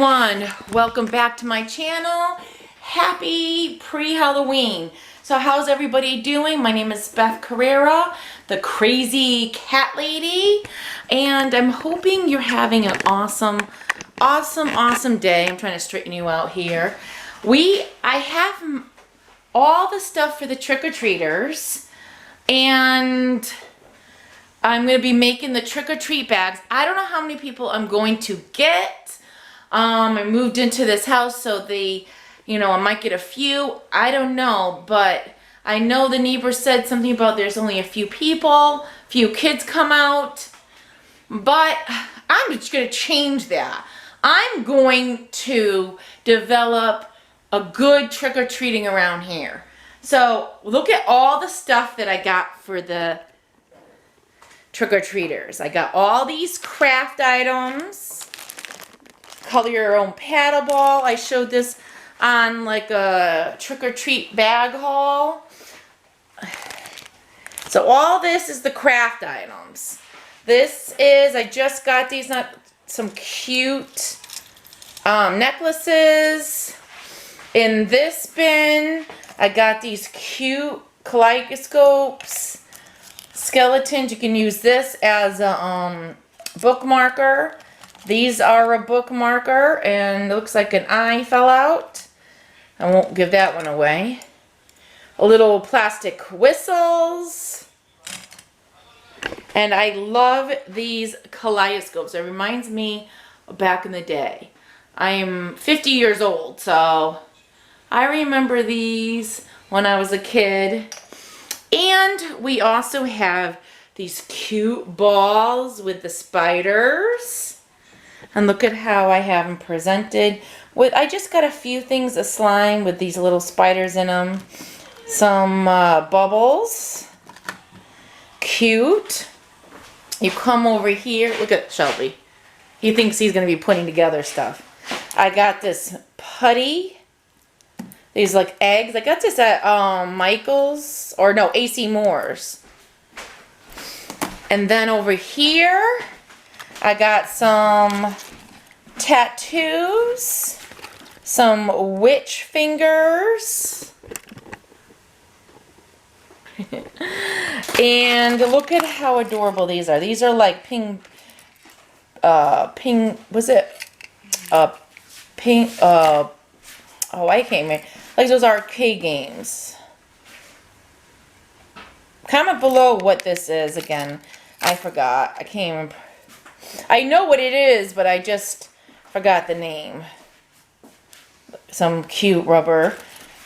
everyone, welcome back to my channel. Happy pre-Halloween. So how's everybody doing? My name is Beth Carrera, the crazy cat lady, and I'm hoping you're having an awesome day. I'm trying to straighten you out here. I have all the stuff for the trick-or-treaters, and I'm going to be making the trick-or-treat bags. I don't know how many people I'm going to get. I moved into this house, so I might get a few. I don't know, but I know the neighbor said something about there's only a few people, few kids come out, but I'm just going to change that. I'm going to develop a good trick-or-treating around here. So look at all the stuff that I got for the trick-or-treaters. I got all these craft items. Color your own paddle ball. I showed this on like a trick-or-treat bag haul. So all this is the craft items. I just got these, some cute necklaces. In this bin, I got these cute kaleidoscopes, skeletons. You can use this as a bookmarker. These are a bookmarker, and it looks like an eye fell out. I won't give that one away. A little plastic whistles. And I love these kaleidoscopes. It reminds me of back in the day. I am 50 years old, so I remember these when I was a kid. And we also have these cute balls with the spiders. And look at how I have them presented. I just got a few things of slime with these little spiders in them. Some bubbles. Cute. You come over here. Look at Shelby. He thinks he's going to be putting together stuff. I got this putty. These like eggs. I got this at Michael's. Or no, AC Moore's. And then over here, I got some tattoos, some witch fingers, and look at how adorable these are. These are like pink, I can't remember, like those arcade games. Comment below what this is again. I forgot. I can't remember. I know what it is, but I just forgot the name. Some cute rubber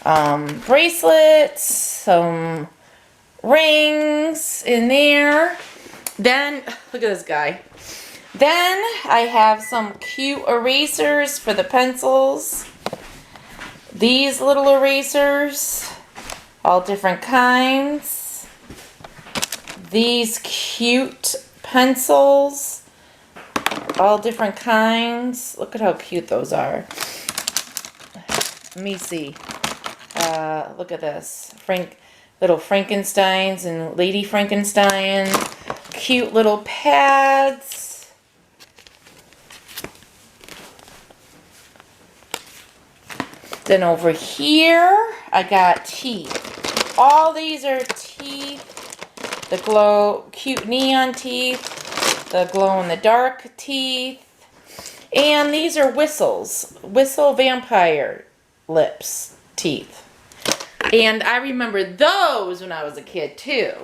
bracelets, some rings in there. Then, look at this guy. Then I have some cute erasers for the pencils. These little erasers, all different kinds. These cute pencils. All different kinds. Look at how cute those are. Let me see. Look at this. Little Frankensteins and Lady Frankenstein. Cute little pads. Then over here, I got teeth. All these are teeth. The cute neon teeth. The glow-in-the-dark teeth. And these are whistles. Whistle vampire lips teeth. And I remember those when I was a kid too.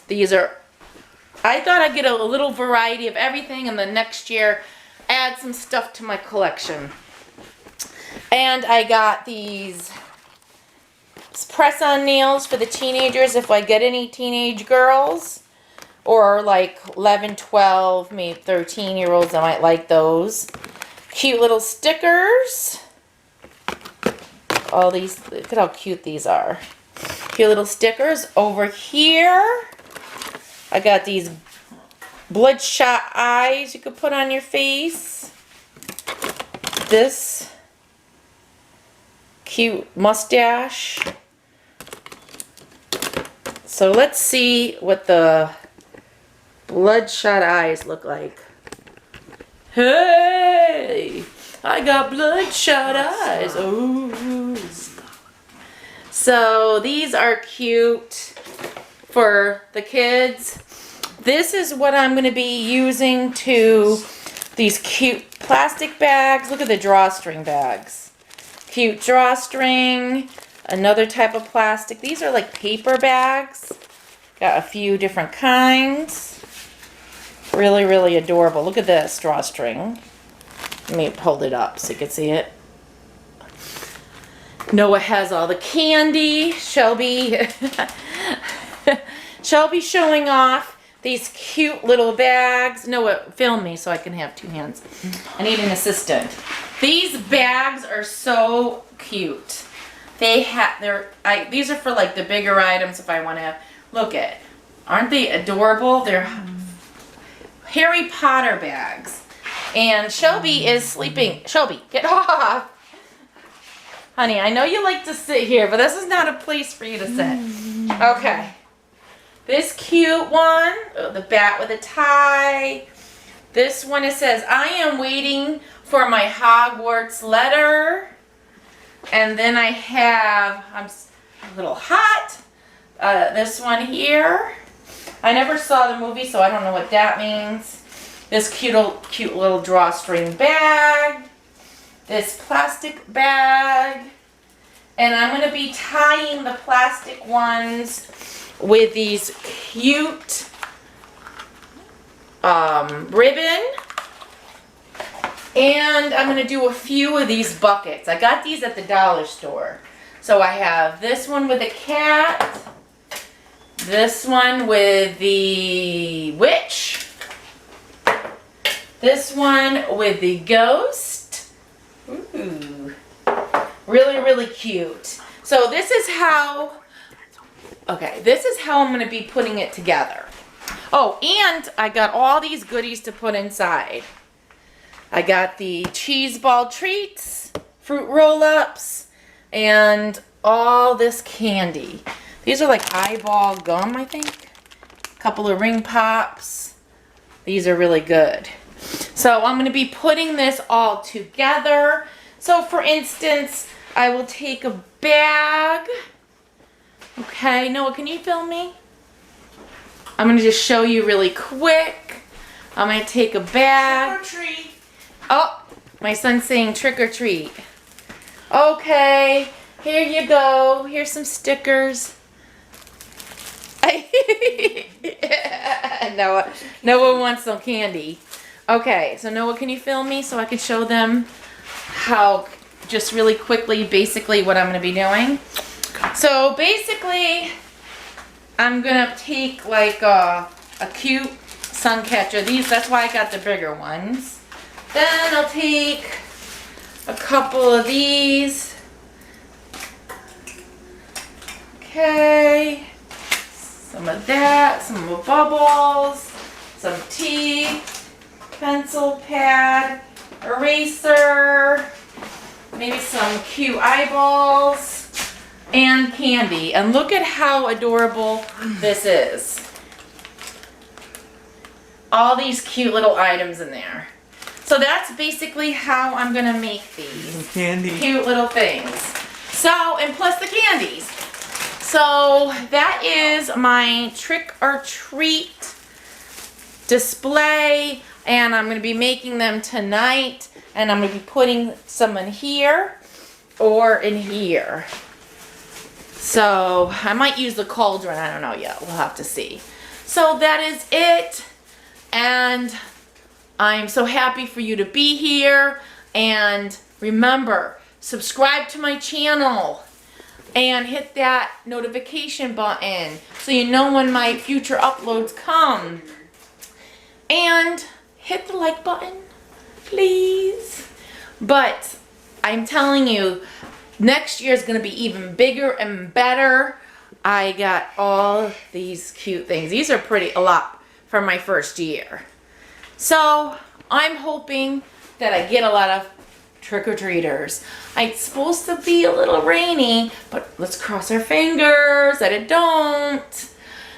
I thought I'd get a little variety of everything and the next year add some stuff to my collection. And I got these press-on nails for the teenagers if I get any teenage girls. Or like 11, 12, maybe 13-year-olds, I might like those. Cute little stickers. All these, look at how cute these are. Cute little stickers. Over here, I got these bloodshot eyes you could put on your face. This cute mustache. So let's see what the bloodshot eyes look like. Hey! I got bloodshot eyes. Oh. So these are cute for the kids. This is what I'm going to be using to these cute plastic bags. Look at the drawstring bags. Cute drawstring. Another type of plastic. These are like paper bags. Got a few different kinds. Really, really adorable. Look at this drawstring. Let me hold it up so you can see it. Noah has all the candy. Shelby showing off these cute little bags. Noah, film me so I can have two hands. I need an assistant. These bags are so cute. These are for like the bigger items if I want to look at. Aren't they adorable? They're Harry Potter bags. And Shelby is sleeping. Shelby, get off. Honey, I know you like to sit here, but this is not a place for you to sit. Okay. This cute one, the bat with a tie. This one, it says, I am waiting for my Hogwarts letter. And then I have, I'm a little hot. This one here. I never saw the movie, so I don't know what that means. This cute little drawstring bag. This plastic bag. And I'm going to be tying the plastic ones with these cute ribbon. And I'm going to do a few of these buckets. I got these at the dollar store. So I have this one with a cat. This one with the witch. This one with the ghost. Ooh. Really, really cute. So this is how, this is how I'm going to be putting it together. Oh, and I got all these goodies to put inside. I got the cheese ball treats, fruit roll-ups, and all this candy. These are like eyeball gum, I think. A couple of ring pops. These are really good. So I'm going to be putting this all together. So for instance, I will take a bag. Okay, Noah, can you film me? I'm going to just show you really quick. I'm going to take a bag. Trick or treat. Oh, my son's saying trick or treat. Okay, here you go. Here's some stickers. Noah wants some candy. Okay, so Noah, can you film me so I can show them how, just really quickly, basically what I'm going to be doing? So basically, I'm going to take like a cute sun catcher. That's why I got the bigger ones. Then I'll take a couple of these. Okay. Some of that, some of bubbles, some tea, pencil pad, eraser, maybe some cute eyeballs, and candy. And look at how adorable this is. All these cute little items in there. So that's basically how I'm going to make these Candy. cute little things. So, and plus the candies. So that is my trick or treat display, and I'm going to be making them tonight, and I'm going to be putting some in here or in here. So I might use the cauldron, I don't know yet, we'll have to see. So that is it, and I'm so happy for you to be here, and remember, subscribe to my channel. And hit that notification button so you know when my future uploads come. And hit the like button, please. But I'm telling you, next year is going to be even bigger and better. I got all these cute things. These are a lot for my first year. So I'm hoping that I get a lot of trick-or-treaters. It's supposed to be a little rainy, but let's cross our fingers that it don't.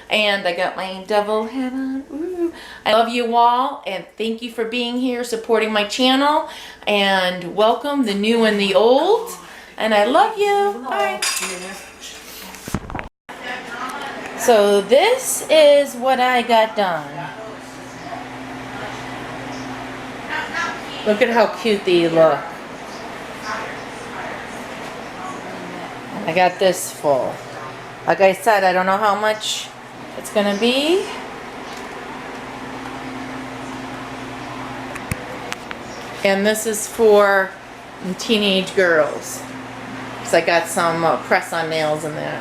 And I got my devil hat on. Ooh. I love you all, and thank you for being here, supporting my channel. And welcome the new and the old. And I love you. Bye. So this is what I got done. Look at how cute they look. I got this full. Like I said, I don't know how much it's gonna be. And this is for teenage girls. So I got some press-on nails in there.